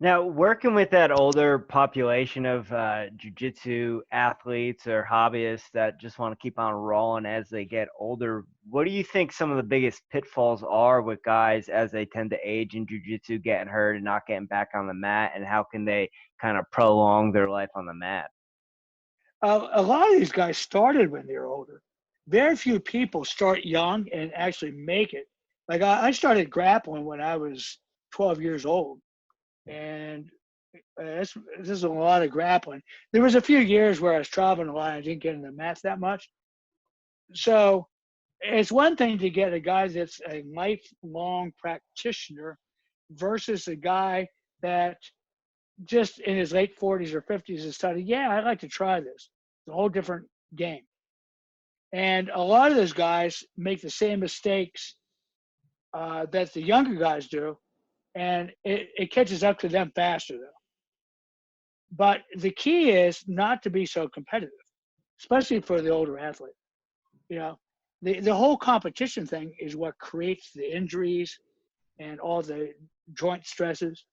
Now, working with that older population of jiu-jitsu athletes or hobbyists that just want to keep on rolling as they get older, what do you think some of the biggest pitfalls are with guys as they tend to age in jiu-jitsu, getting hurt and not getting back on the mat, and how can they kind of prolong their life on the mat? A lot of these guys started when they're older. Very few people start young and actually make it. Like I started grappling when I was 12 years old, and this is a lot of grappling. There was a few years where I was traveling a lot and I didn't get in the mats that much. So it's one thing to get a guy that's a lifelong practitioner versus a guy that just in his late 40s or 50s decided, yeah, I'd like to try this. It's a whole different game. And a lot of those guys make the same mistakes that the younger guys do, and it catches up to them faster, though. But the key is not to be so competitive, especially for the older athlete. You know, the whole competition thing is what creates the injuries and all the joint stresses.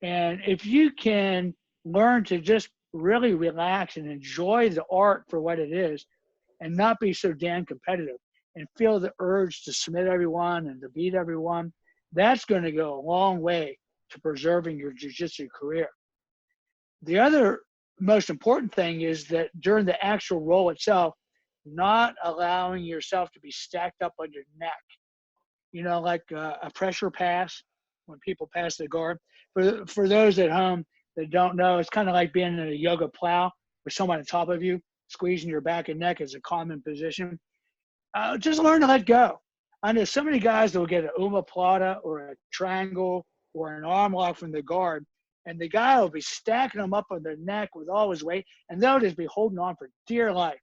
And if you can learn to just really relax and enjoy the art for what it is and not be so damn competitive and feel the urge to submit everyone and to beat everyone, that's going to go a long way to preserving your jiu-jitsu career. The other most important thing is that during the actual roll itself, not allowing yourself to be stacked up on your neck, like a pressure pass when people pass the guard. For those at home that don't know, it's kind of like being in a yoga plow with someone on top of you, squeezing your back and neck is a common position. Just learn to let go. I know so many guys that will get an omoplata or a triangle or an arm lock from the guard, and the guy will be stacking them up on their neck with all his weight, and they'll just be holding on for dear life.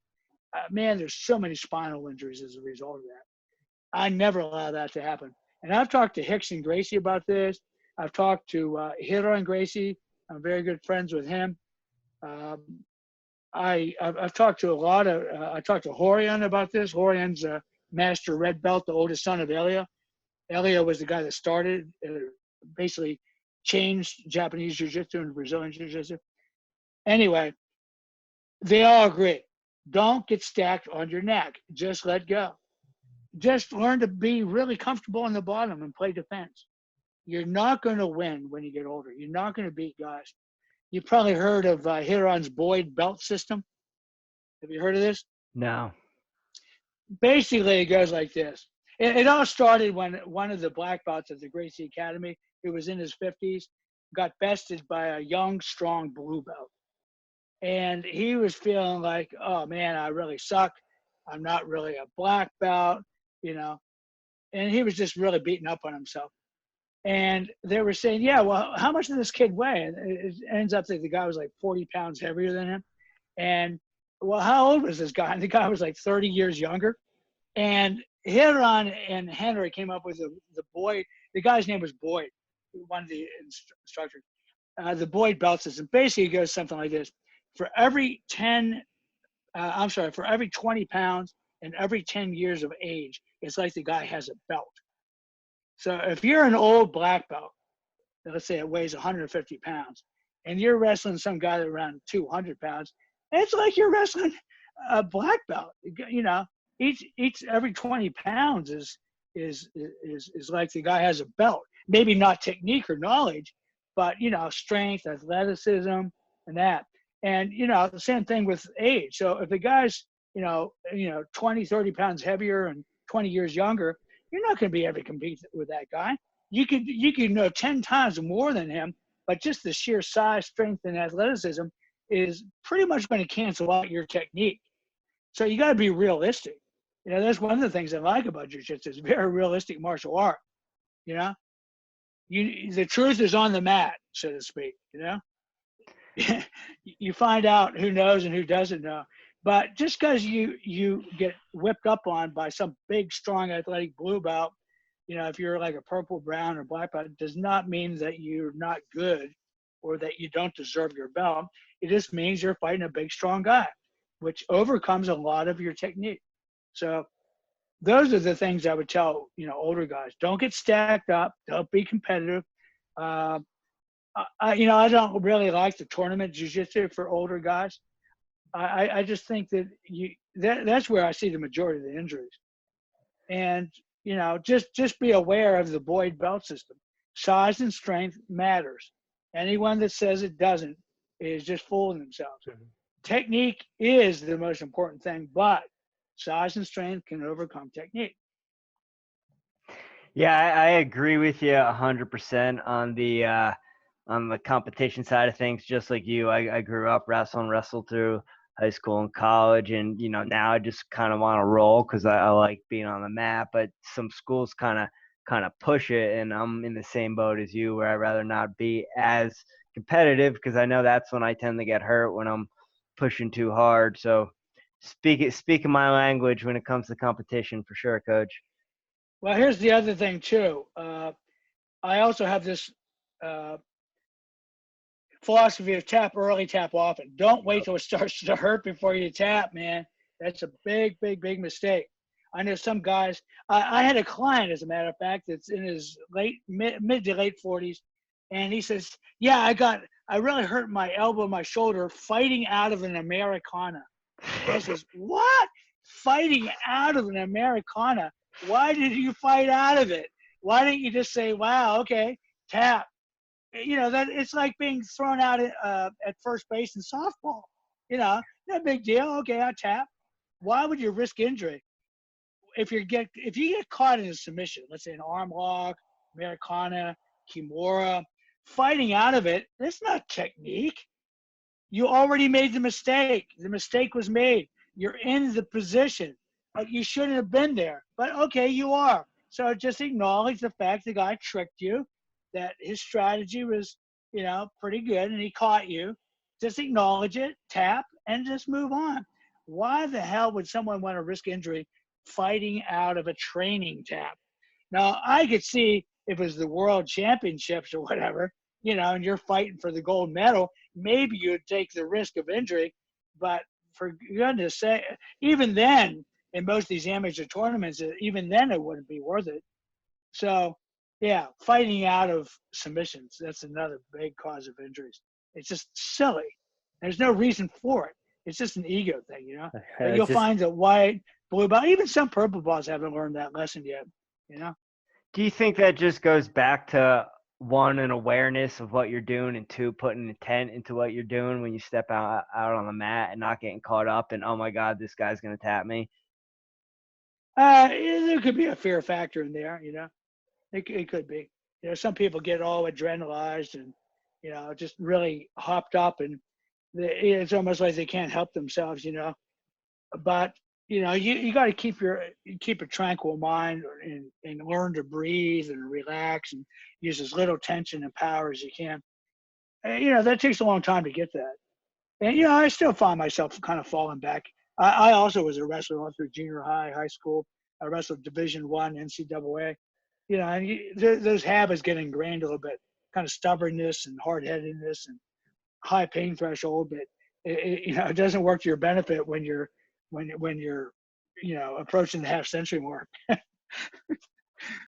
Man, there's so many spinal injuries as a result of that. I never allow that to happen. And I've talked to Hicks and Gracie about this. I've talked to Hiro and Gracie. I'm very good friends with him. Um, I've talked to a lot of, I talked to Horion about this. Horion's a master red belt, the oldest son of Elia. Elia was the guy that started, basically changed Japanese jiu-jitsu and Brazilian jiu-jitsu. Anyway, they all agree. Don't get stacked on your neck. Just let go. Just learn to be really comfortable on the bottom and play defense. You're not going to win when you get older. You're not going to beat guys. You've probably heard of Hiron's Boyd belt system. Have you heard of this? No. Basically, it goes like this. It all started when one of the black belts at the Gracie Academy, who was in his 50s, got bested by a young, strong blue belt. And he was feeling like, oh man, I really suck. I'm not really a black belt, you know. And he was just really beating up on himself. And they were saying, yeah, well, how much does this kid weigh? And it ends up that the guy was like 40 pounds heavier than him. And well, how old was this guy? And the guy was like 30 years younger. And Hiron and Henry came up with the Boyd. The guy's name was Boyd, one of the instructors. The Boyd belt system basically goes something like this: for every for every 20 pounds and every 10 years of age, it's like the guy has a belt. So if you're an old black belt, let's say it weighs 150 pounds, and you're wrestling some guy that's around 200 pounds, it's like you're wrestling a black belt. Each every 20 pounds is like the guy has a belt. Maybe not technique or knowledge, but strength, athleticism, and that. And the same thing with age. So if the guy's 20, 30 pounds heavier and 20 years younger, you're not going to be able to compete with that guy. You can know 10 times more than him, but just the sheer size, strength, and athleticism is pretty much going to cancel out your technique. So you got to be realistic. That's one of the things I like about jiu-jitsu. It's very realistic martial art. You know, the truth is on the mat, so to speak. You find out who knows and who doesn't know. But just because you get whipped up on by some big, strong, athletic blue belt, if you're like a purple, brown, or black belt, does not mean that you're not good or that you don't deserve your belt. It just means you're fighting a big, strong guy, which overcomes a lot of your technique. So those are the things I would tell, older guys. Don't get stacked up. Don't be competitive. Uh, I don't really like the tournament jiu-jitsu for older guys. I just think that that's where I see the majority of the injuries. And just be aware of the Boyd belt system. Size and strength matters. Anyone that says it doesn't is just fooling themselves. Technique is the most important thing, but size and strength can overcome technique. Yeah, I agree with you 100% on the competition side of things. Just like you, I grew up wrestled through high school and college, and now I just kind of want to roll because I like being on the mat. But some schools kind of push it, and I'm in the same boat as you, where I'd rather not be as competitive because I know that's when I tend to get hurt when I'm pushing too hard. So speaking my language when it comes to competition for sure, coach. Well, here's the other thing too. I also have this uh, philosophy of tap early, tap often. Don't wait till it starts to hurt before you tap, man. That's a big, big, big mistake. I know some guys. I had a client, as a matter of fact, that's in his mid to late 40s, and he says, "Yeah, I really hurt my elbow, my shoulder, fighting out of an Americana." I says, "What? Fighting out of an Americana? Why did you fight out of it? Why didn't you just say, wow, okay, tap?" That it's like being thrown out at first base in softball. No big deal. Okay, I tap. Why would you risk injury if you get caught in a submission? Let's say an arm lock, Americana, Kimura, fighting out of it. That's not technique. You already made the mistake. The mistake was made. You're in the position. You shouldn't have been there, but okay, you are. So just acknowledge the fact the guy tricked you, that his strategy was, pretty good, and he caught you. Just acknowledge it, tap, and just move on. Why the hell would someone want to risk injury fighting out of a training tap? Now, I could see if it was the world championships or whatever, and you're fighting for the gold medal, maybe you'd take the risk of injury. But for goodness sake, even then, in most of these amateur tournaments, even then it wouldn't be worth it. So, yeah, fighting out of submissions, that's another big cause of injuries. It's just silly. There's no reason for it. It's just an ego thing. But you'll Just find that white, blue belt, even some purple belts haven't learned that lesson yet. Do you think that just goes back to one, an awareness of what you're doing, and two, putting intent into what you're doing when you step out on the mat and not getting caught up in, oh my God, this guy's gonna tap me? There could be a fear factor in there. It could be. Some people get all adrenalized and, just really hopped up, and it's almost like they can't help themselves. But, you got to keep a tranquil mind and learn to breathe and relax and use as little tension and power as you can. And, that takes a long time to get that. And, I still find myself kind of falling back. I also was a wrestler all through junior high school. I wrestled Division I, NCAA. And those habits get ingrained a little bit, kind of stubbornness and hard-headedness and high pain threshold. But it doesn't work to your benefit when you're approaching the half century mark.